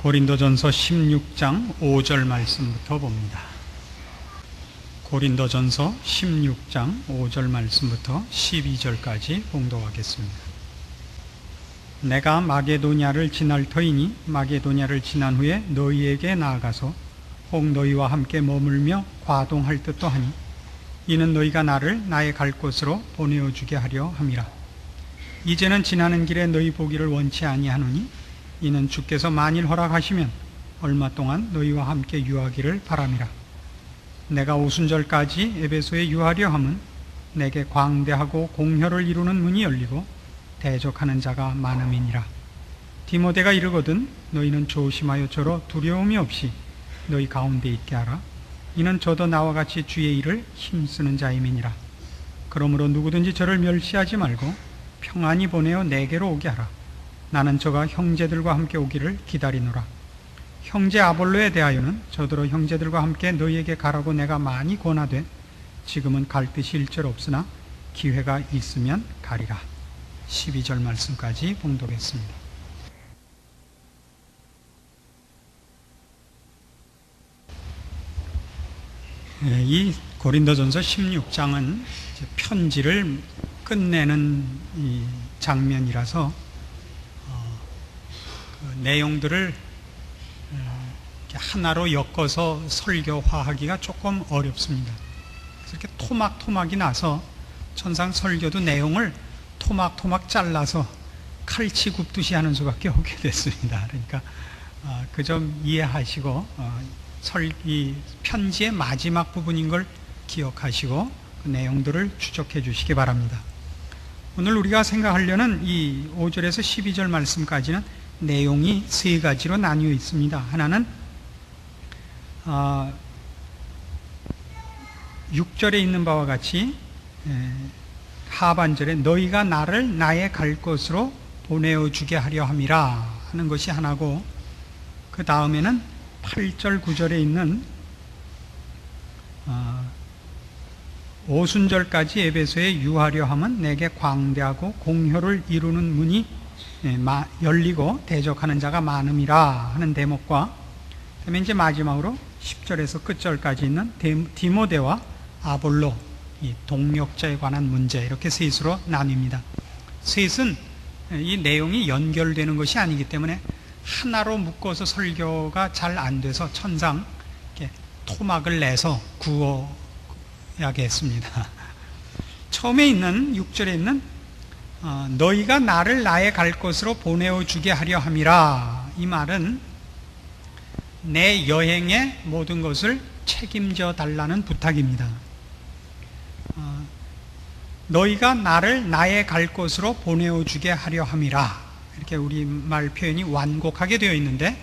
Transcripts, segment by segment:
고린도전서 16장 5절 말씀부터 봅니다. 고린도전서 16장 5절 말씀부터 12절까지 봉독하겠습니다. 내가 마게도냐를 지날 터이니 마게도냐를 지난 후에 너희에게 나아가서 혹 너희와 함께 머물며 과동할 듯도 하니 이는 너희가 나를 나의 갈 곳으로 보내어 주게 하려 함이라. 이제는 지나는 길에 너희 보기를 원치 아니하노니 이는 주께서 만일 허락하시면 얼마 동안 너희와 함께 유하기를 바람이라. 내가 오순절까지 에베소에 유하려 함은 내게 광대하고 공혈을 이루는 문이 열리고 대적하는 자가 많음이니라. 디모데가 이르거든 너희는 조심하여 저로 두려움이 없이 너희 가운데 있게 하라. 이는 저도 나와 같이 주의 일을 힘쓰는 자임이니라. 그러므로 누구든지 저를 멸시하지 말고 평안히 보내어 내게로 오게 하라. 나는 저가 형제들과 함께 오기를 기다리노라. 형제 아볼로에 대하여는 저더러 형제들과 함께 너희에게 가라고 내가 많이 권하되 지금은 갈 뜻이 일절 없으나 기회가 있으면 가리라. 12절 말씀까지 봉독했습니다. 이 고린도전서 16장은 편지를 끝내는 이 장면이라서 그 내용들을 하나로 엮어서 설교화하기가 조금 어렵습니다. 그래서 이렇게 토막토막이 나서 천상 설교도 내용을 토막토막 잘라서 칼치 굽듯이 하는 수밖에 없게 됐습니다. 그러니까 그 점 이해하시고 이 편지의 마지막 부분인 걸 기억하시고 그 내용들을 추적해 주시기 바랍니다. 오늘 우리가 생각하려는 이 5절에서 12절 말씀까지는 내용이 세 가지로 나뉘어 있습니다. 하나는 6절에 있는 바와 같이 하반절에 너희가 나를 나의 갈 곳으로 보내어 주게 하려 함이라 하는 것이 하나고, 그 다음에는 8절 9절에 있는 오순절까지 에베소에 유하려 함은 내게 광대하고 공효를 이루는 문이 열리고 대적하는 자가 많음이라 하는 대목과, 그다음에 이제 마지막으로 10절에서 끝절까지 있는 디모데와 아볼로, 이 동력자에 관한 문제, 이렇게 셋으로 나뉩니다. 셋은 이 내용이 연결되는 것이 아니기 때문에 하나로 묶어서 설교가 잘 안 돼서 천상 이렇게 토막을 내서 구워야겠습니다. 처음에 있는 6절에 있는 너희가 나를 나의 갈 곳으로 보내어 주게 하려 함이라, 이 말은 내 여행의 모든 것을 책임져 달라는 부탁입니다. 너희가 나를 나의 갈 곳으로 보내어 주게 하려 함이라, 이렇게 우리말 표현이 완곡하게 되어 있는데,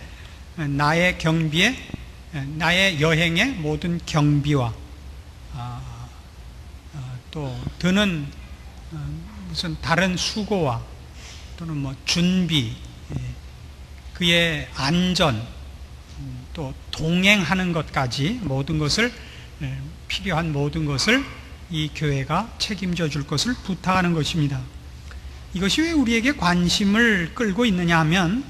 나의 경비에, 나의 여행의 모든 경비와 또 드는 무슨 다른 수고와 또는 뭐 준비, 그의 안전, 또 동행하는 것까지 모든 것을, 필요한 모든 것을 이 교회가 책임져 줄 것을 부탁하는 것입니다. 이것이 왜 우리에게 관심을 끌고 있느냐 하면,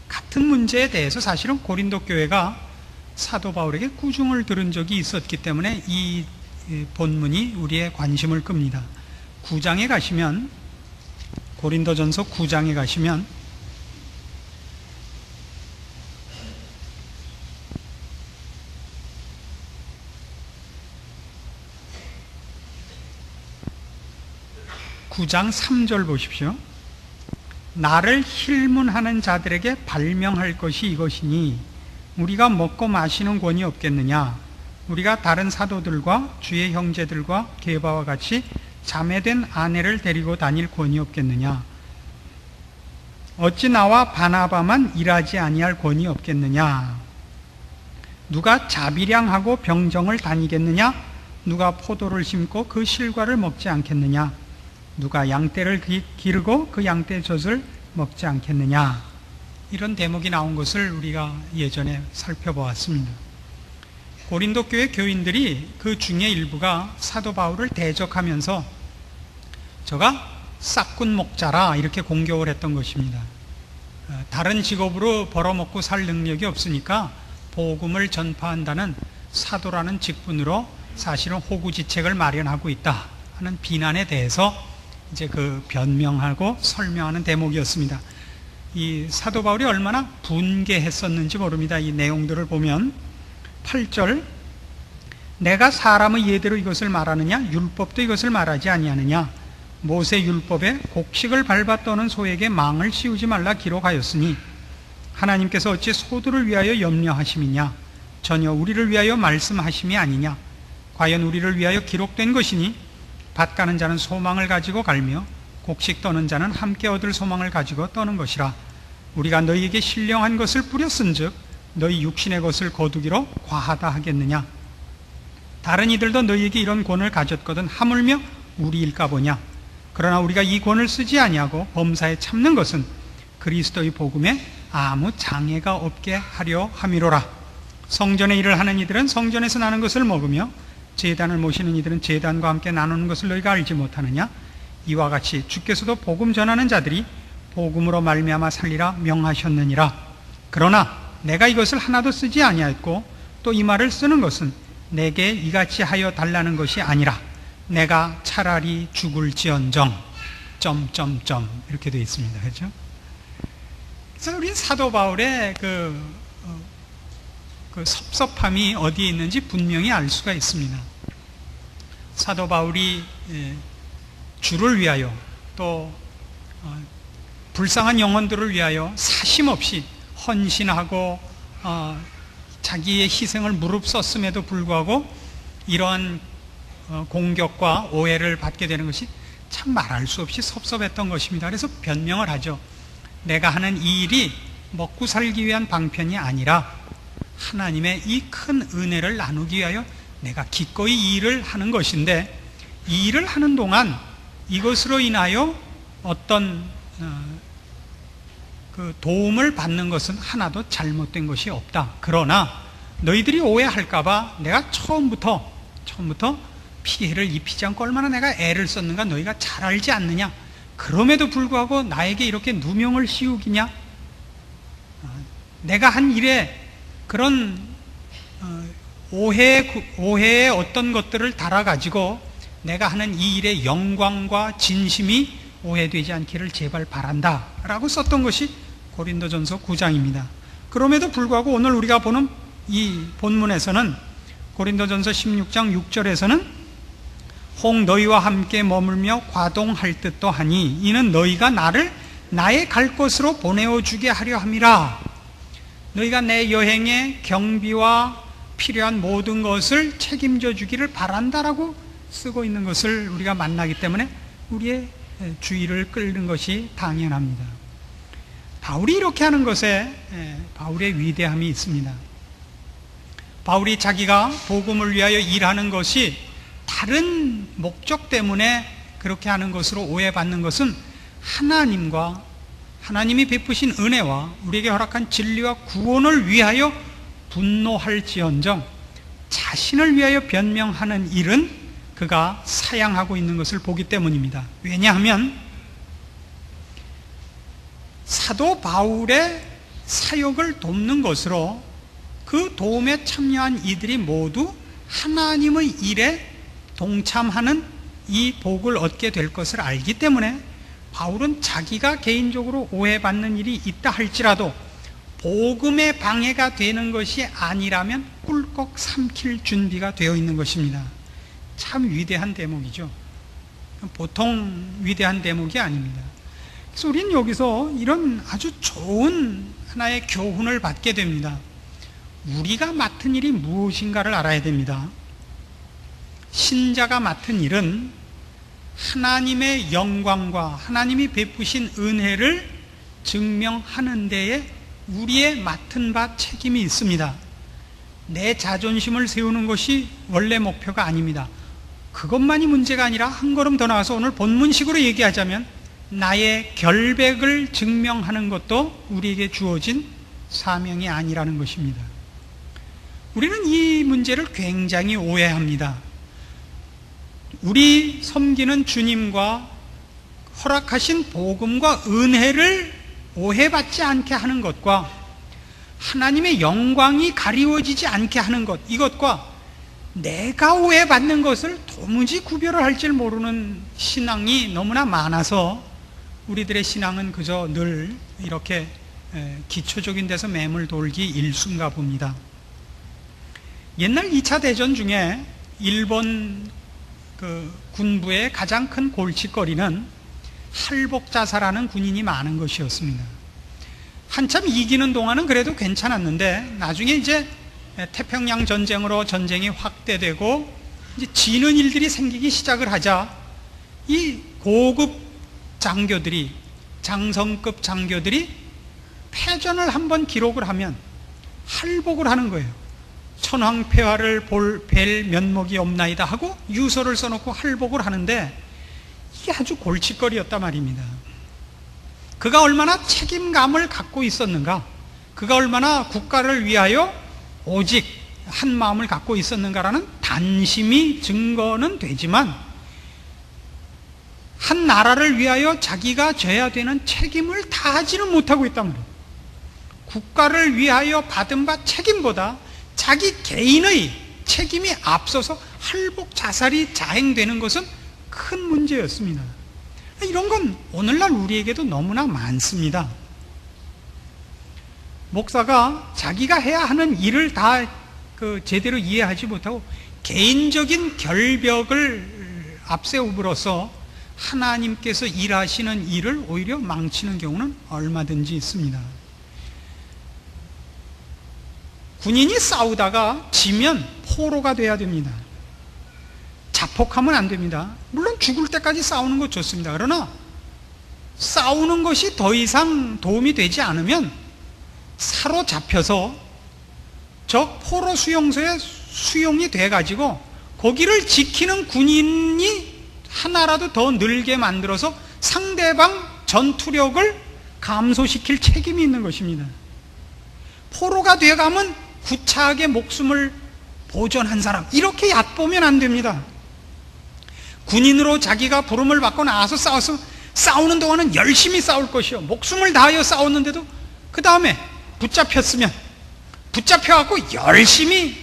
같은 문제에 대해서 사실은 고린도 교회가 사도 바울에게 꾸중을 들은 적이 있었기 때문에 이 본문이 우리의 관심을 끕니다. 9장에 가시면, 고린도전서 9장에 가시면 (9장 3절) 보십시오. 나를 힐문하는 자들에게 발명할 것이 이것이니 우리가 먹고 마시는 권이 없겠느냐? 우리가 다른 사도들과 주의 형제들과 게바와 같이 자매된 아내를 데리고 다닐 권이 없겠느냐? 어찌 나와 바나바만 일하지 아니할 권이 없겠느냐? 누가 자비량하고 병정을 다니겠느냐? 누가 포도를 심고 그 실과를 먹지 않겠느냐? 누가 양떼를 기르고 그 양떼 젖을 먹지 않겠느냐? 이런 대목이 나온 것을 우리가 예전에 살펴보았습니다. 고린도 교회 교인들이 그 중에 일부가 사도 바울을 대적하면서 저가 싹군 목자라 이렇게 공격을 했던 것입니다. 다른 직업으로 벌어먹고 살 능력이 없으니까 복음을 전파한다는 사도라는 직분으로 사실은 호구지책을 마련하고 있다 하는 비난에 대해서 이제 그 변명하고 설명하는 대목이었습니다. 이 사도 바울이 얼마나 분개했었는지 모릅니다. 이 내용들을 보면 8절, 내가 사람의 예대로 이것을 말하느냐? 율법도 이것을 말하지 아니하느냐? 모세 율법에 곡식을 밟아 떠는 소에게 망을 씌우지 말라 기록하였으니 하나님께서 어찌 소들을 위하여 염려하심이냐? 전혀 우리를 위하여 말씀하심이 아니냐? 과연 우리를 위하여 기록된 것이니 밭 가는 자는 소망을 가지고 갈며 곡식 떠는 자는 함께 얻을 소망을 가지고 떠는 것이라. 우리가 너희에게 신령한 것을 뿌렸은즉 너희 육신의 것을 거두기로 과하다 하겠느냐? 다른 이들도 너희에게 이런 권을 가졌거든 하물며 우리일까 보냐? 그러나 우리가 이 권을 쓰지 아니하고 범사에 참는 것은 그리스도의 복음에 아무 장애가 없게 하려 함이로라. 성전의 일을 하는 이들은 성전에서 나는 것을 먹으며 제단을 모시는 이들은 제단과 함께 나누는 것을 너희가 알지 못하느냐? 이와 같이 주께서도 복음 전하는 자들이 복음으로 말미암아 살리라 명하셨느니라. 그러나 내가 이것을 하나도 쓰지 아니하였고 또 이 말을 쓰는 것은 내게 이같이 하여 달라는 것이 아니라 내가 차라리 죽을지언정 이렇게 되어 있습니다. 그렇죠? 그래서 우리 사도 바울의 그 섭섭함이 어디에 있는지 분명히 알 수가 있습니다. 사도 바울이 주를 위하여 또 불쌍한 영혼들을 위하여 사심없이 헌신하고 자기의 희생을 무릅썼음에도 불구하고 이러한 공격과 오해를 받게 되는 것이 참 말할 수 없이 섭섭했던 것입니다. 그래서 변명을 하죠. 내가 하는 이 일이 먹고 살기 위한 방편이 아니라 하나님의 이 큰 은혜를 나누기 위하여 내가 기꺼이 이 일을 하는 것인데, 이 일을 하는 동안 이것으로 인하여 어떤 그 도움을 받는 것은 하나도 잘못된 것이 없다. 그러나 너희들이 오해할까봐 내가 처음부터 피해를 입히지 않고 얼마나 내가 애를 썼는가 너희가 잘 알지 않느냐? 그럼에도 불구하고 나에게 이렇게 누명을 씌우기냐? 내가 한 일에 그런 오해의 어떤 것들을 달아가지고 내가 하는 이 일의 영광과 진심이 오해되지 않기를 제발 바란다 라고 썼던 것이 고린도전서 9장입니다. 그럼에도 불구하고 오늘 우리가 보는 이 본문에서는 고린도전서 16장 6절에서는 혹 너희와 함께 머물며 과동할 듯도 하니 이는 너희가 나를 나의 갈 곳으로 보내어 주게 하려 함이라. 너희가 내 여행의 경비와 필요한 모든 것을 책임져 주기를 바란다라고 쓰고 있는 것을 우리가 만나기 때문에 우리의 주의를 끌는 것이 당연합니다. 바울이 이렇게 하는 것에 바울의 위대함이 있습니다. 바울이 자기가 복음을 위하여 일하는 것이 다른 목적 때문에 그렇게 하는 것으로 오해받는 것은 하나님이 베푸신 은혜와 우리에게 허락한 진리와 구원을 위하여 분노할지언정 자신을 위하여 변명하는 일은 그가 사양하고 있는 것을 보기 때문입니다. 왜냐하면 사도 바울의 사역을 돕는 것으로 그 도움에 참여한 이들이 모두 하나님의 일에 동참하는 이 복을 얻게 될 것을 알기 때문에 바울은 자기가 개인적으로 오해받는 일이 있다 할지라도 복음의 방해가 되는 것이 아니라면 꿀꺽 삼킬 준비가 되어 있는 것입니다. 참 위대한 대목이죠. 보통 위대한 대목이 아닙니다. 그래서 우리는 여기서 이런 아주 좋은 하나의 교훈을 받게 됩니다. 우리가 맡은 일이 무엇인가를 알아야 됩니다. 신자가 맡은 일은 하나님의 영광과 하나님이 베푸신 은혜를 증명하는 데에 우리의 맡은 바 책임이 있습니다. 내 자존심을 세우는 것이 원래 목표가 아닙니다. 그것만이 문제가 아니라 한 걸음 더 나아가서 오늘 본문식으로 얘기하자면 나의 결백을 증명하는 것도 우리에게 주어진 사명이 아니라는 것입니다. 우리는 이 문제를 굉장히 오해합니다. 우리 섬기는 주님과 허락하신 복음과 은혜를 오해받지 않게 하는 것과 하나님의 영광이 가리워지지 않게 하는 것, 이것과 내가 오해받는 것을 도무지 구별을 할 줄 모르는 신앙이 너무나 많아서 우리들의 신앙은 그저 늘 이렇게 기초적인 데서 매물 돌기 일순가 봅니다. 옛날 2차 대전 중에 일본 군부의 가장 큰 골칫거리는 할복자사라는 군인이 많은 것이었습니다. 한참 이기는 동안은 그래도 괜찮았는데 나중에 이제 태평양 전쟁으로 전쟁이 확대되고 이제 지는 일들이 생기기 시작을 하자 이 고급 장교들이, 장성급 장교들이 패전을 한번 기록을 하면 할복을 하는 거예요. 천황폐하를 뵐 면목이 없나이다 하고 유서를 써놓고 할복을 하는데 이게 아주 골칫거리였단 말입니다. 그가 얼마나 책임감을 갖고 있었는가, 그가 얼마나 국가를 위하여 오직 한 마음을 갖고 있었는가라는 단심이 증거는 되지만 한 나라를 위하여 자기가 져야 되는 책임을 다하지는 못하고 있단 말이에요. 국가를 위하여 받은 바 책임보다 자기 개인의 책임이 앞서서 할복 자살이 자행되는 것은 큰 문제였습니다. 이런 건 오늘날 우리에게도 너무나 많습니다. 목사가 자기가 해야 하는 일을 다 제대로 이해하지 못하고 개인적인 결벽을 앞세움으로써 하나님께서 일하시는 일을 오히려 망치는 경우는 얼마든지 있습니다. 군인이 싸우다가 지면 포로가 돼야 됩니다. 자폭하면 안 됩니다. 물론 죽을 때까지 싸우는 것 좋습니다. 그러나 싸우는 것이 더 이상 도움이 되지 않으면 사로잡혀서 저 포로 수용소에 수용이 돼가지고 거기를 지키는 군인이 하나라도 더 늘게 만들어서 상대방 전투력을 감소시킬 책임이 있는 것입니다. 포로가 돼가면 구차하게 목숨을 보존한 사람, 이렇게 얕보면 안 됩니다. 군인으로 자기가 부름을 받고 나와서 싸우는 동안은 열심히 싸울 것이요, 목숨을 다하여 싸웠는데도 그 다음에 붙잡혀갖고 열심히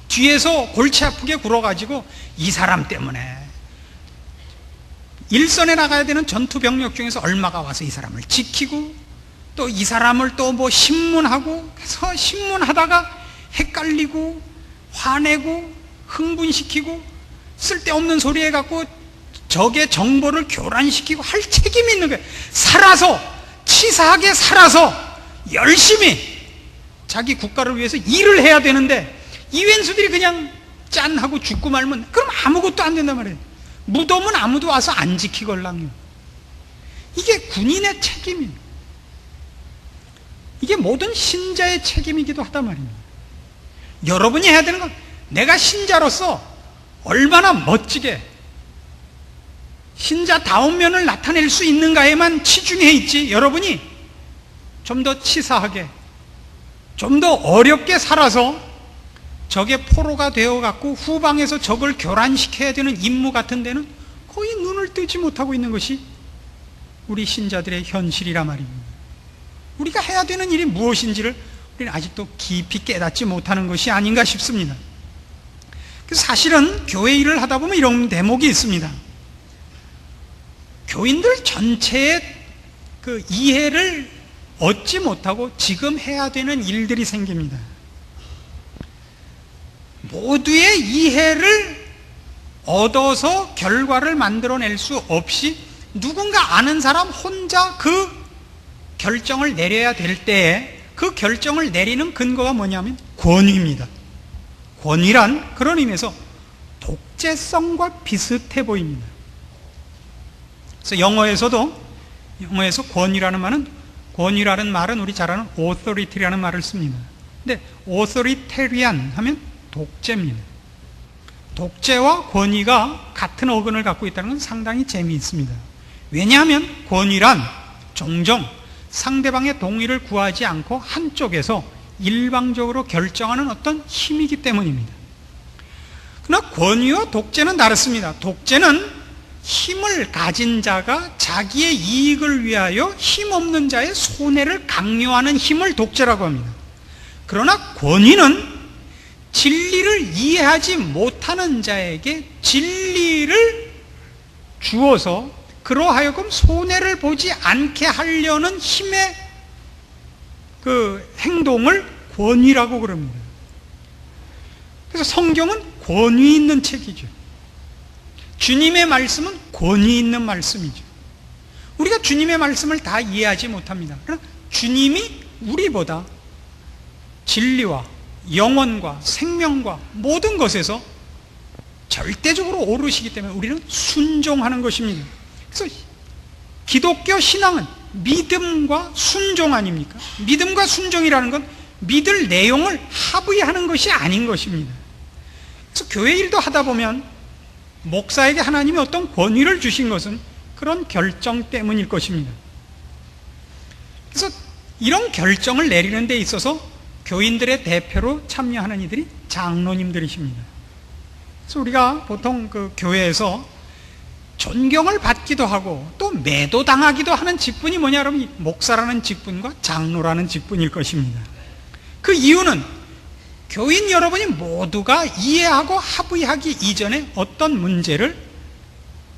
뒤에서 골치 아프게 굴어가지고 이 사람 때문에 일선에 나가야 되는 전투 병력 중에서 얼마가 와서 이 사람을 지키고 또 이 사람을 또 뭐 신문하고 해서 신문하다가 헷갈리고 화내고 흥분시키고 쓸데없는 소리 해갖고 적의 정보를 교란시키고 할 책임이 있는 거예요. 살아서, 치사하게 살아서 열심히 자기 국가를 위해서 일을 해야 되는데 이 왼수들이 그냥 짠하고 죽고 말면 그럼 아무것도 안 된단 말이에요. 무덤은 아무도 와서 안 지키걸랑요. 이게 군인의 책임이에요. 이게 모든 신자의 책임이기도 하단 말입니다. 여러분이 해야 되는 건 내가 신자로서 얼마나 멋지게 신자다운 면을 나타낼 수 있는가에만 치중해 있지, 여러분이 좀 더 치사하게, 좀 더 어렵게 살아서 적의 포로가 되어갖고 후방에서 적을 교란시켜야 되는 임무 같은 데는 거의 눈을 뜨지 못하고 있는 것이 우리 신자들의 현실이라 말입니다. 우리가 해야 되는 일이 무엇인지를 우리는 아직도 깊이 깨닫지 못하는 것이 아닌가 싶습니다. 그래서 사실은 교회 일을 하다 보면 이런 대목이 있습니다. 교인들 전체의 그 이해를 얻지 못하고 지금 해야 되는 일들이 생깁니다. 모두의 이해를 얻어서 결과를 만들어낼 수 없이 누군가 아는 사람 혼자 그 결정을 내려야 될 때에 그 결정을 내리는 근거가 뭐냐면 권위입니다. 권위란 그런 의미에서 독재성과 비슷해 보입니다. 그래서 영어에서 권위라는 말은 우리 잘 아는 authority라는 말을 씁니다. 근데 authoritarian 하면 독재입니다. 독재와 권위가 같은 어근을 갖고 있다는 건 상당히 재미있습니다. 왜냐하면 권위란 종종 상대방의 동의를 구하지 않고 한쪽에서 일방적으로 결정하는 어떤 힘이기 때문입니다. 그러나 권위와 독재는 다릅니다. 독재는 힘을 가진 자가 자기의 이익을 위하여 힘없는 자의 손해를 강요하는 힘을 독재라고 합니다. 그러나 권위는 진리를 이해하지 못하는 자에게 진리를 주어서 그로 하여금 손해를 보지 않게 하려는 힘의 그 행동을 권위라고 그럽니다. 그래서 성경은 권위 있는 책이죠. 주님의 말씀은 권위 있는 말씀이죠. 우리가 주님의 말씀을 다 이해하지 못합니다. 그러나 주님이 우리보다 진리와 영혼과 생명과 모든 것에서 절대적으로 오르시기 때문에 우리는 순종하는 것입니다. 그래서 기독교 신앙은 믿음과 순종 아닙니까? 믿음과 순종이라는 건 믿을 내용을 합의하는 것이 아닌 것입니다. 그래서 교회 일도 하다 보면 목사에게 하나님이 어떤 권위를 주신 것은 그런 결정 때문일 것입니다. 그래서 이런 결정을 내리는 데 있어서 교인들의 대표로 참여하는 이들이 장로님들이십니다. 그래서 우리가 보통 그 교회에서 존경을 받기도 하고 또 매도당하기도 하는 직분이 뭐냐 그러면 목사라는 직분과 장로라는 직분일 것입니다. 그 이유는 교인 여러분이 모두가 이해하고 합의하기 이전에 어떤 문제를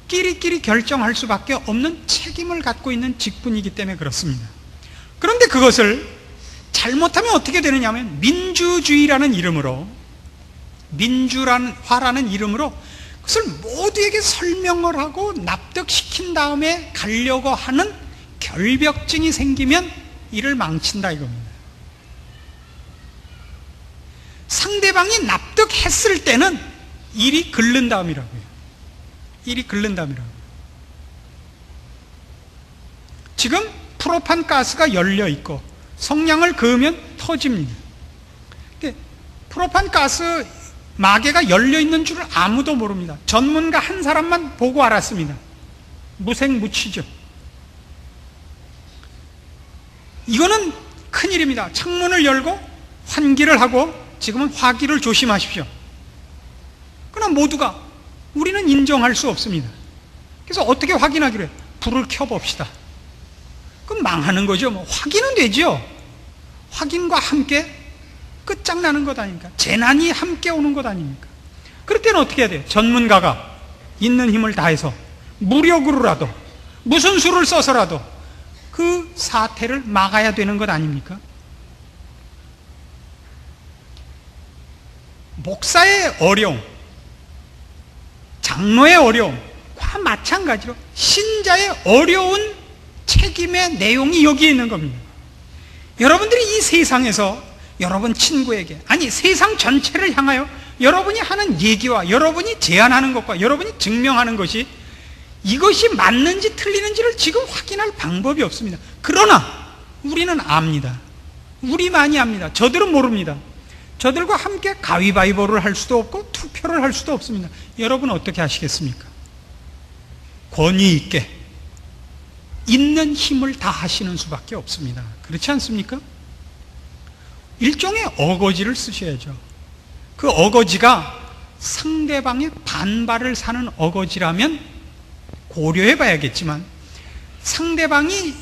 끼리끼리 결정할 수밖에 없는 책임을 갖고 있는 직분이기 때문에 그렇습니다. 그런데 그것을 잘못하면 어떻게 되느냐 하면 민주주의라는 이름으로, 민주화라는 이름으로 그것을 모두에게 설명을 하고 납득시킨 다음에 가려고 하는 결벽증이 생기면 일을 망친다 이겁니다. 상대방이 납득했을 때는 일이 글른다음이라고요. 일이 글른다음이라고요. 지금 프로판 가스가 열려 있고 성냥을 그으면 터집니다. 프로판 가스 마개가 열려있는 줄을 아무도 모릅니다. 전문가 한 사람만 보고 알았습니다. 무색무취죠. 이거는 큰일입니다. 창문을 열고 환기를 하고 지금은 화기를 조심하십시오. 그러나 모두가 우리는 인정할 수 없습니다. 그래서 어떻게 확인하기로 해요? 불을 켜봅시다. 그럼 망하는 거죠. 뭐 확인은 되죠. 확인과 함께 끝장나는 것 아닙니까? 재난이 함께 오는 것 아닙니까? 그럴 때는 어떻게 해야 돼요? 전문가가 있는 힘을 다해서 무력으로라도 무슨 수를 써서라도 그 사태를 막아야 되는 것 아닙니까? 목사의 어려움, 장로의 어려움과 마찬가지로 신자의 어려운 책임의 내용이 여기에 있는 겁니다. 여러분들이 이 세상에서 여러분 친구에게, 아니 세상 전체를 향하여 여러분이 하는 얘기와 여러분이 제안하는 것과 여러분이 증명하는 것이 이것이 맞는지 틀리는지를 지금 확인할 방법이 없습니다. 그러나 우리는 압니다. 우리만이 압니다. 저들은 모릅니다. 저들과 함께 가위바위보를 할 수도 없고 투표를 할 수도 없습니다. 여러분은 어떻게 하시겠습니까? 권위 있게 있는 힘을 다 하시는 수밖에 없습니다. 그렇지 않습니까? 일종의 어거지를 쓰셔야죠. 그 어거지가 상대방의 반발을 사는 어거지라면 고려해 봐야겠지만 상대방이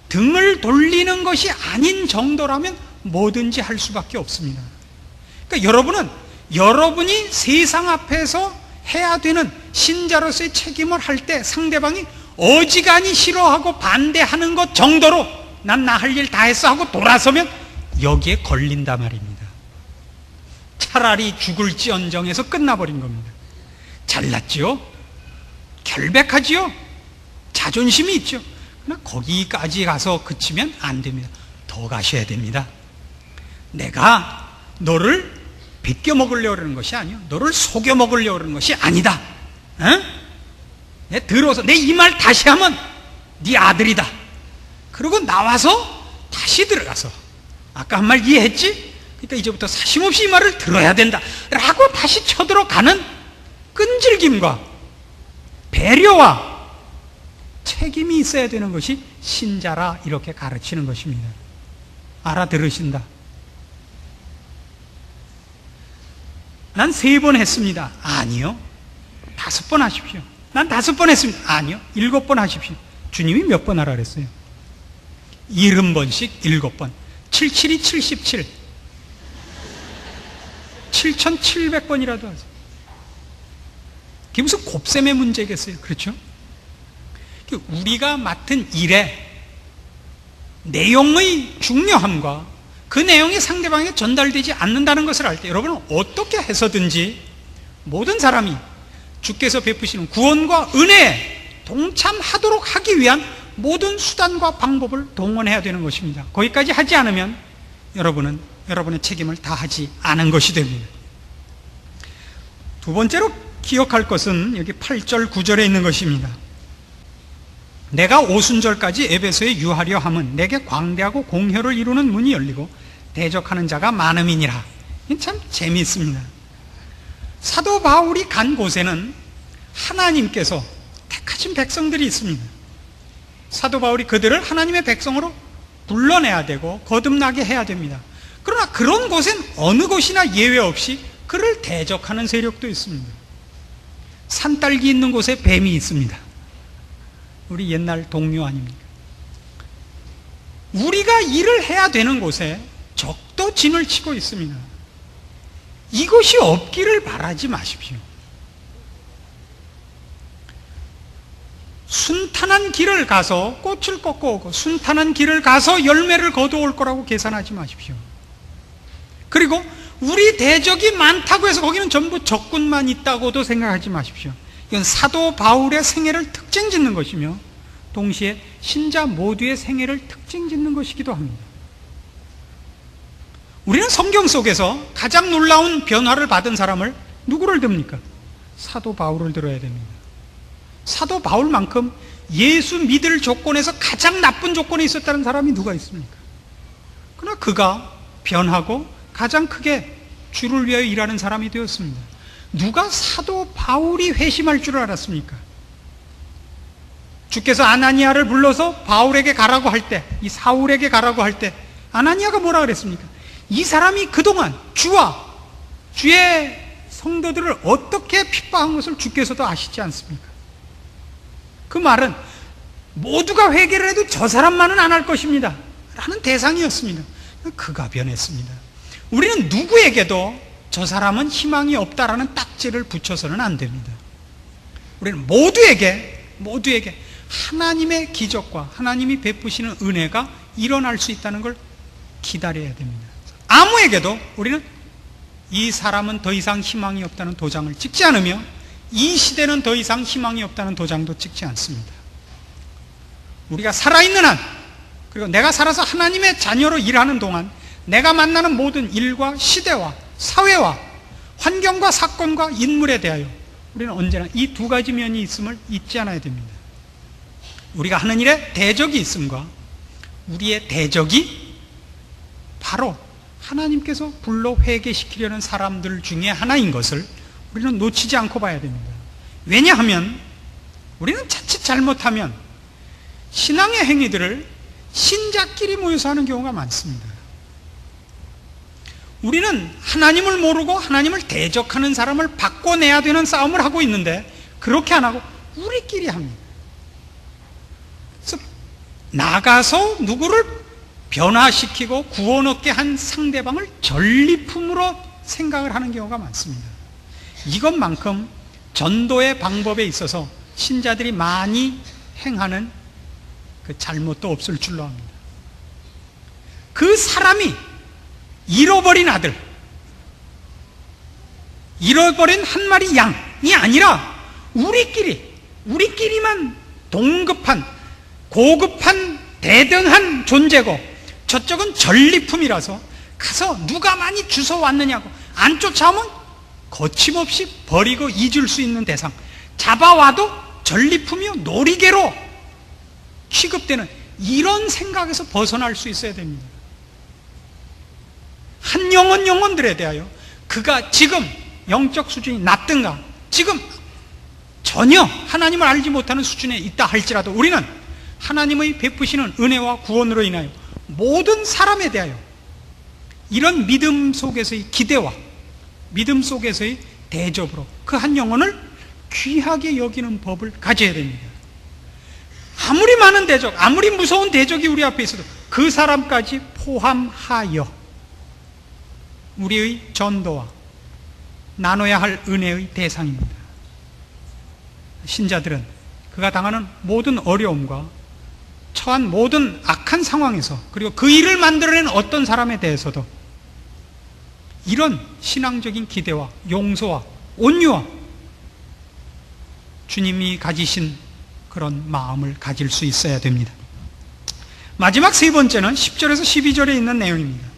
등을 돌리는 것이 아닌 정도라면 뭐든지 할 수밖에 없습니다. 그러니까 여러분은 여러분이 세상 앞에서 해야 되는 신자로서의 책임을 할 때 상대방이 어지간히 싫어하고 반대하는 것 정도로 난 나 할 일 다 했어 하고 돌아서면 여기에 걸린단 말입니다. 차라리 죽을지언정해서 끝나버린 겁니다. 잘났지요? 결백하지요? 자존심이 있죠? 그러나 거기까지 가서 그치면 안 됩니다. 더 가셔야 됩니다. 내가 너를 빗겨 먹으려고 그러는 것이 아니요, 너를 속여 먹으려고 그러는 것이 아니다. 내 들어서 내 이 말 다시 하면 네 아들이다. 그리고 나와서 다시 들어가서 아까 한 말 이해했지? 그러니까 이제부터 사심없이 이 말을 들어야 된다 라고 다시 쳐들어가는 끈질김과 배려와 책임이 있어야 되는 것이 신자라 이렇게 가르치는 것입니다. 알아들으신다? 난 3번 했습니다. 아니요, 5번 하십시오. 난 5번 했습니다. 아니요, 7번 하십시오. 주님이 몇 번 하라 그랬어요? 70번씩 7번. 77이 77. 7700번이라도 하세요. 그게 무슨 곱셈의 문제겠어요? 그렇죠? 우리가 맡은 일의 내용의 중요함과 그 내용이 상대방에게 전달되지 않는다는 것을 알 때 여러분은 어떻게 해서든지 모든 사람이 주께서 베푸시는 구원과 은혜에 동참하도록 하기 위한 모든 수단과 방법을 동원해야 되는 것입니다. 거기까지 하지 않으면 여러분은 여러분의 책임을 다하지 않은 것이 됩니다. 두 번째로 기억할 것은 여기 8절 9절에 있는 것입니다. 내가 오순절까지 에베소에 유하려 함은 내게 광대하고 공효를 이루는 문이 열리고 대적하는 자가 많음이니라. 참 재미있습니다. 사도 바울이 간 곳에는 하나님께서 택하신 백성들이 있습니다. 사도 바울이 그들을 하나님의 백성으로 불러내야 되고 거듭나게 해야 됩니다. 그러나 그런 곳엔 어느 곳이나 예외 없이 그를 대적하는 세력도 있습니다. 산딸기 있는 곳에 뱀이 있습니다. 우리 옛날 동료 아닙니까? 우리가 일을 해야 되는 곳에 적도 진을 치고 있습니다. 이것이 없기를 바라지 마십시오. 순탄한 길을 가서 꽃을 꺾어 오고 순탄한 길을 가서 열매를 거두어 올 거라고 계산하지 마십시오. 그리고 우리 대적이 많다고 해서 거기는 전부 적군만 있다고도 생각하지 마십시오. 이건 사도 바울의 생애를 특징 짓는 것이며 동시에 신자 모두의 생애를 특징 짓는 것이기도 합니다. 우리는 성경 속에서 가장 놀라운 변화를 받은 사람을 누구를 듭니까? 사도 바울을 들어야 됩니다. 사도 바울만큼 예수 믿을 조건에서 가장 나쁜 조건에 있었다는 사람이 누가 있습니까? 그러나 그가 변하고 가장 크게 주를 위하여 일하는 사람이 되었습니다. 누가 사도 바울이 회심할 줄 알았습니까? 주께서 아나니아를 불러서 바울에게 가라고 할 때, 이 사울에게 가라고 할 때 아나니아가 뭐라 그랬습니까? 이 사람이 그동안 주와 주의 성도들을 어떻게 핍박한 것을 주께서도 아시지 않습니까? 그 말은 모두가 회개를 해도 저 사람만은 안 할 것입니다 라는 대상이었습니다. 그가 변했습니다. 우리는 누구에게도 저 사람은 희망이 없다라는 딱지를 붙여서는 안 됩니다. 우리는 모두에게 하나님의 기적과 하나님이 베푸시는 은혜가 일어날 수 있다는 걸 기다려야 됩니다. 아무에게도 우리는 이 사람은 더 이상 희망이 없다는 도장을 찍지 않으며 이 시대는 더 이상 희망이 없다는 도장도 찍지 않습니다. 우리가 살아있는 한, 그리고 내가 살아서 하나님의 자녀로 일하는 동안 내가 만나는 모든 일과 시대와 사회와 환경과 사건과 인물에 대하여 우리는 언제나 이 두 가지 면이 있음을 잊지 않아야 됩니다. 우리가 하는 일에 대적이 있음과 우리의 대적이 바로 하나님께서 불러 회개시키려는 사람들 중에 하나인 것을 우리는 놓치지 않고 봐야 됩니다. 왜냐하면 우리는 자칫 잘못하면 신앙의 행위들을 신자끼리 모여서 하는 경우가 많습니다. 우리는 하나님을 모르고 하나님을 대적하는 사람을 바꿔내야 되는 싸움을 하고 있는데 그렇게 안 하고 우리끼리 합니다. 그래서 나가서 누구를 변화시키고 구원 얻게 한 상대방을 전리품으로 생각을 하는 경우가 많습니다. 이것만큼 전도의 방법에 있어서 신자들이 많이 행하는 그 잘못도 없을 줄로 압니다. 그 사람이 잃어버린 아들, 잃어버린 한 마리 양이 아니라 우리끼리만 동급한 고급한 대등한 존재고 저쪽은 전리품이라서 가서 누가 많이 주워왔느냐고 안 쫓아오면 거침없이 버리고 잊을 수 있는 대상, 잡아와도 전리품이요 놀이개로 취급되는 이런 생각에서 벗어날 수 있어야 됩니다. 한 영혼들에 대하여 그가 지금 영적 수준이 낮든가 지금 전혀 하나님을 알지 못하는 수준에 있다 할지라도 우리는 하나님의 베푸시는 은혜와 구원으로 인하여 모든 사람에 대하여 이런 믿음 속에서의 기대와 믿음 속에서의 대접으로 그 한 영혼을 귀하게 여기는 법을 가져야 됩니다. 아무리 많은 대적, 아무리 무서운 대적이 우리 앞에 있어도 그 사람까지 포함하여 우리의 전도와 나눠야 할 은혜의 대상입니다. 신자들은 그가 당하는 모든 어려움과 처한 모든 악한 상황에서, 그리고 그 일을 만들어낸 어떤 사람에 대해서도 이런 신앙적인 기대와 용서와 온유와 주님이 가지신 그런 마음을 가질 수 있어야 됩니다. 마지막 세 번째는 10절에서 12절에 있는 내용입니다.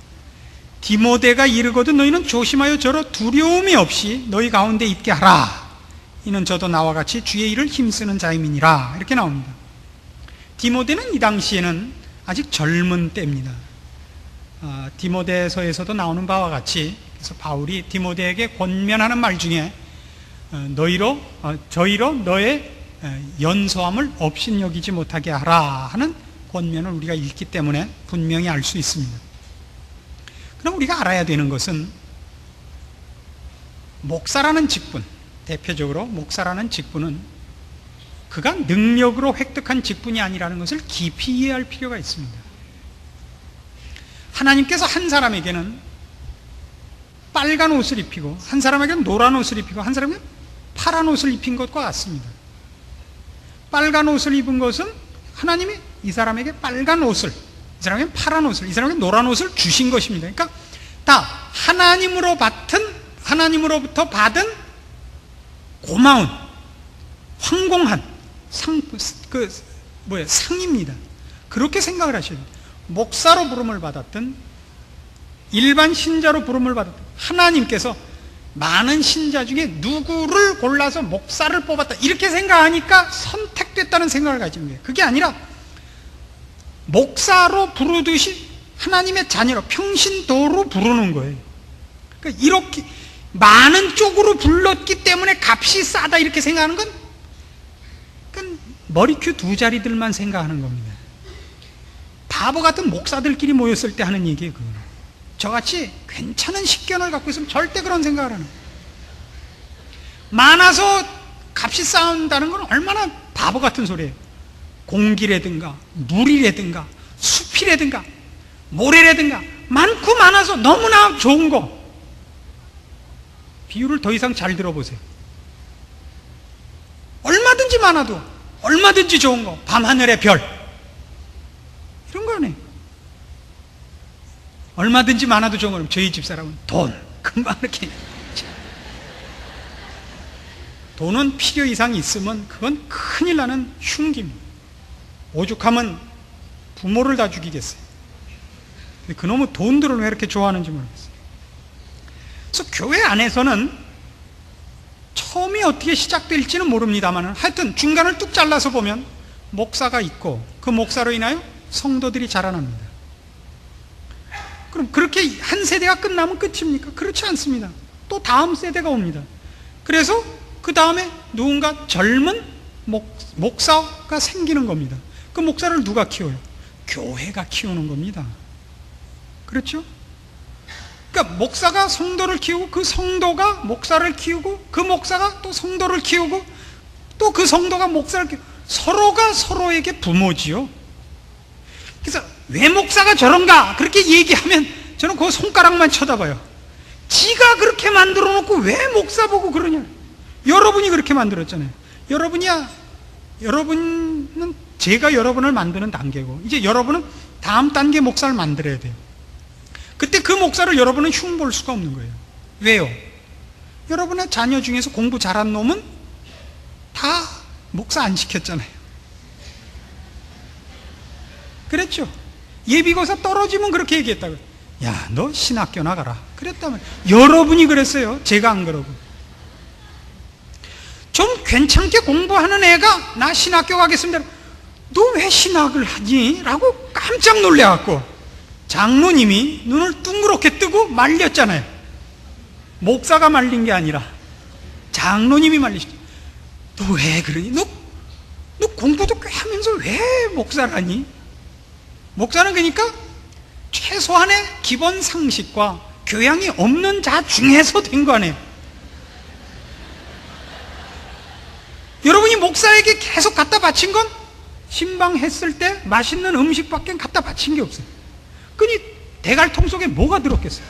디모데가 이르거든 너희는 조심하여 저로 두려움이 없이 너희 가운데 있게 하라. 이는 저도 나와 같이 주의 일을 힘쓰는 자임이니라. 이렇게 나옵니다. 디모데는 이 당시에는 아직 젊은 때입니다. 디모데서에서도 나오는 바와 같이, 그래서 바울이 디모데에게 권면하는 말 중에 저희로 너의 연소함을 업신여기지 못하게 하라 하는 권면을 우리가 읽기 때문에 분명히 알 수 있습니다. 그럼 우리가 알아야 되는 것은 목사라는 직분, 대표적으로 목사라는 직분은 그가 능력으로 획득한 직분이 아니라는 것을 깊이 이해할 필요가 있습니다. 하나님께서 한 사람에게는 빨간 옷을 입히고 한 사람에게는 노란 옷을 입히고 한 사람에게는 파란 옷을 입힌 것과 같습니다. 빨간 옷을 입은 것은 하나님이 이 사람에게 빨간 옷을, 이 사람에게 파란 옷을, 이 사람에게 노란 옷을 주신 것입니다. 그러니까 다 하나님으로부터 받은 고마운, 황공한 상입니다. 그렇게 생각을 하셔야 돼요. 목사로 부름을 받았든 일반 신자로 부름을 받았든 하나님께서 많은 신자 중에 누구를 골라서 목사를 뽑았다 이렇게 생각하니까 선택됐다는 생각을 가지는 거예요. 그게 아니라 목사로 부르듯이 하나님의 자녀로 평신도로 부르는 거예요. 그러니까 이렇게 많은 쪽으로 불렀기 때문에 값이 싸다 이렇게 생각하는 건 머리큐 두 자리들만 생각하는 겁니다. 바보 같은 목사들끼리 모였을 때 하는 얘기예요. 그거는. 저같이 괜찮은 식견을 갖고 있으면 절대 그런 생각을 하는 거예요. 많아서 값이 싸운다는 건 얼마나 바보 같은 소리예요. 공기라든가 물이라든가 숲이라든가 모래라든가 많고 많아서 너무나 좋은 거, 비유를 더 이상 잘 들어보세요. 얼마든지 많아도 얼마든지 좋은 거, 밤하늘의 별 이런 거네. 얼마든지 많아도 좋은 거는 저희 집사람은 돈 금방 이렇게, 돈은 필요 이상 있으면 그건 큰일 나는 흉기입니다. 오죽하면 부모를 다 죽이겠어요. 그놈의 돈들을 왜 이렇게 좋아하는지 모르겠어요. 그래서 교회 안에서는 처음이 어떻게 시작될지는 모릅니다만 하여튼 중간을 뚝 잘라서 보면 목사가 있고 그 목사로 인하여 성도들이 자라납니다. 그럼 그렇게 한 세대가 끝나면 끝입니까? 그렇지 않습니다. 또 다음 세대가 옵니다. 그래서 그 다음에 누군가 젊은 목사가 생기는 겁니다. 그 목사를 누가 키워요? 교회가 키우는 겁니다. 그렇죠? 그러니까 목사가 성도를 키우고 그 성도가 목사를 키우고 그 목사가 또 성도를 키우고 또 그 성도가 목사를 키우고 서로가 서로에게 부모지요. 그래서 왜 목사가 저런가 그렇게 얘기하면 저는 그 손가락만 쳐다봐요. 지가 그렇게 만들어 놓고 왜 목사 보고 그러냐. 여러분이 그렇게 만들었잖아요. 여러분은 제가 여러분을 만드는 단계고 이제 여러분은 다음 단계 목사를 만들어야 돼요. 그때 그 목사를 여러분은 흉볼 수가 없는 거예요. 왜요? 여러분의 자녀 중에서 공부 잘한 놈은 다 목사 안 시켰잖아요. 그랬죠? 예비고사 떨어지면 그렇게 얘기했다고요. 야, 너 신학교 나가라. 그랬다면 여러분이 그랬어요. 제가 안 그러고. 좀 괜찮게 공부하는 애가 나 신학교 가겠습니다. 너 왜 신학을 하니? 라고 깜짝 놀래갖고 장로님이 눈을 둥그렇게 뜨고 말렸잖아요. 목사가 말린 게 아니라 장로님이 말리시죠. 너 왜 그러니? 너 공부도 꽤 하면서 왜 목사를 하니? 목사는 그러니까 최소한의 기본 상식과 교양이 없는 자 중에서 된 거 아니에요. 하나님에게 계속 갖다 바친 건 신방했을 때 맛있는 음식밖에 갖다 바친 게 없어요. 그니 대갈통 속에 뭐가 들었겠어요?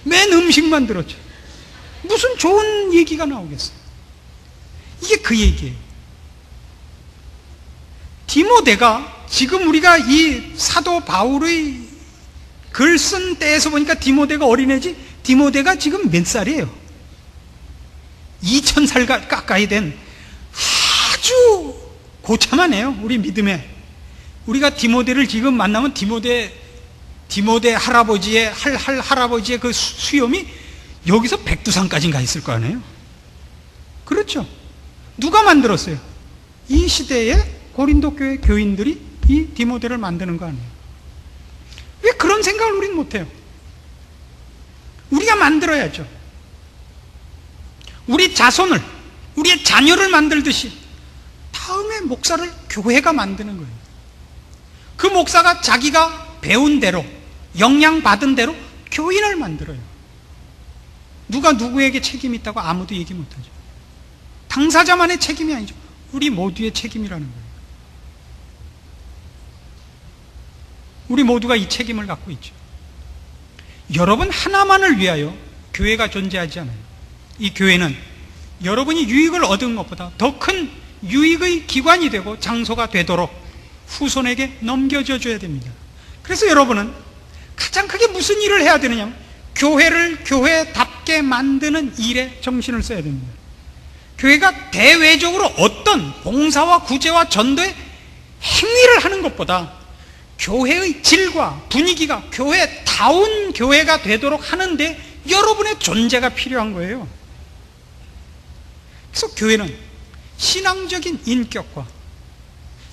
맨 음식만 들었죠. 무슨 좋은 얘기가 나오겠어요? 이게 그 얘기예요. 디모데가 지금 우리가 이 사도 바울의 글 쓴 때에서 보니까 디모데가 어린애지, 디모데가 지금 몇 살이에요? 2000살 가까이 된 아주 고참하네요. 우리 믿음에. 우리가 디모데를 지금 만나면 디모데 할아버지의 할아버지의 그 수염이 여기서 백두산까지 가 있을 거 아니에요? 그렇죠. 누가 만들었어요? 이 시대의 고린도 교회 교인들이 이 디모데를 만드는 거 아니에요? 왜 그런 생각을 우리는 못해요? 우리가 만들어야죠. 우리 자손을, 우리의 자녀를 만들듯이 다음에 목사를 교회가 만드는 거예요. 그 목사가 자기가 배운 대로, 영향받은 대로 교인을 만들어요. 누가 누구에게 책임이 있다고 아무도 얘기 못하죠. 당사자만의 책임이 아니죠. 우리 모두의 책임이라는 거예요. 우리 모두가 이 책임을 갖고 있죠. 여러분 하나만을 위하여 교회가 존재하지 않아요. 이 교회는 여러분이 유익을 얻은 것보다 더 큰 유익의 기관이 되고 장소가 되도록 후손에게 넘겨져 줘야 됩니다. 그래서 여러분은 가장 크게 무슨 일을 해야 되느냐? 교회를 교회답게 만드는 일에 정신을 써야 됩니다. 교회가 대외적으로 어떤 봉사와 구제와 전도의 행위를 하는 것보다 교회의 질과 분위기가 교회다운 교회가 되도록 하는데 여러분의 존재가 필요한 거예요. 그래서 교회는 신앙적인 인격과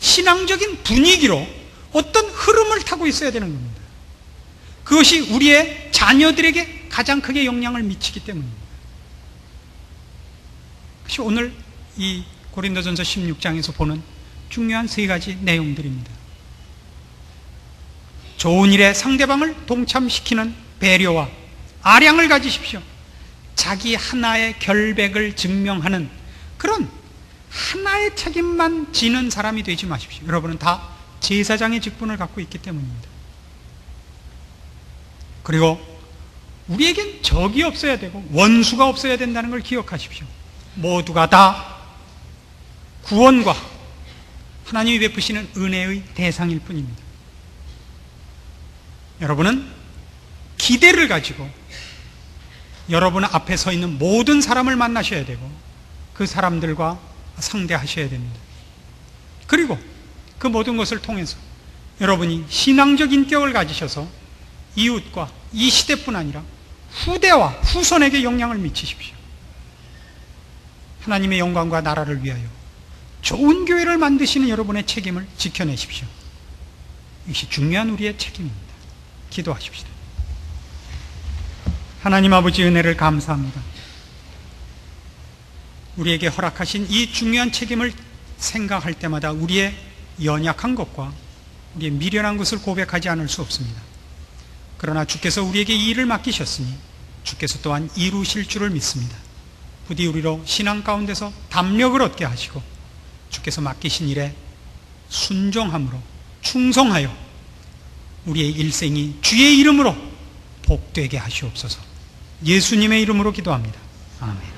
신앙적인 분위기로 어떤 흐름을 타고 있어야 되는 겁니다. 그것이 우리의 자녀들에게 가장 크게 영향을 미치기 때문입니다. 그것이 오늘 이 고린도전서 16장에서 보는 중요한 세 가지 내용들입니다. 좋은 일에 상대방을 동참시키는 배려와 아량을 가지십시오. 자기 하나의 결백을 증명하는 그런 하나의 책임만 지는 사람이 되지 마십시오. 여러분은 다 제사장의 직분을 갖고 있기 때문입니다. 그리고 우리에겐 적이 없어야 되고 원수가 없어야 된다는 걸 기억하십시오. 모두가 다 구원과 하나님이 베푸시는 은혜의 대상일 뿐입니다. 여러분은 기대를 가지고 여러분 앞에 서 있는 모든 사람을 만나셔야 되고 그 사람들과 상대하셔야 됩니다. 그리고 그 모든 것을 통해서 여러분이 신앙적 인격을 가지셔서 이웃과 이 시대뿐 아니라 후대와 후손에게 영향을 미치십시오. 하나님의 영광과 나라를 위하여 좋은 교회를 만드시는 여러분의 책임을 지켜내십시오. 이것이 중요한 우리의 책임입니다. 기도하십시다. 하나님 아버지 은혜를 감사합니다. 우리에게 허락하신 이 중요한 책임을 생각할 때마다 우리의 연약한 것과 우리의 미련한 것을 고백하지 않을 수 없습니다. 그러나 주께서 우리에게 이 일을 맡기셨으니 주께서 또한 이루실 줄을 믿습니다. 부디 우리로 신앙 가운데서 담력을 얻게 하시고 주께서 맡기신 일에 순종함으로 충성하여 우리의 일생이 주의 이름으로 복되게 하시옵소서. 예수님의 이름으로 기도합니다. 아멘.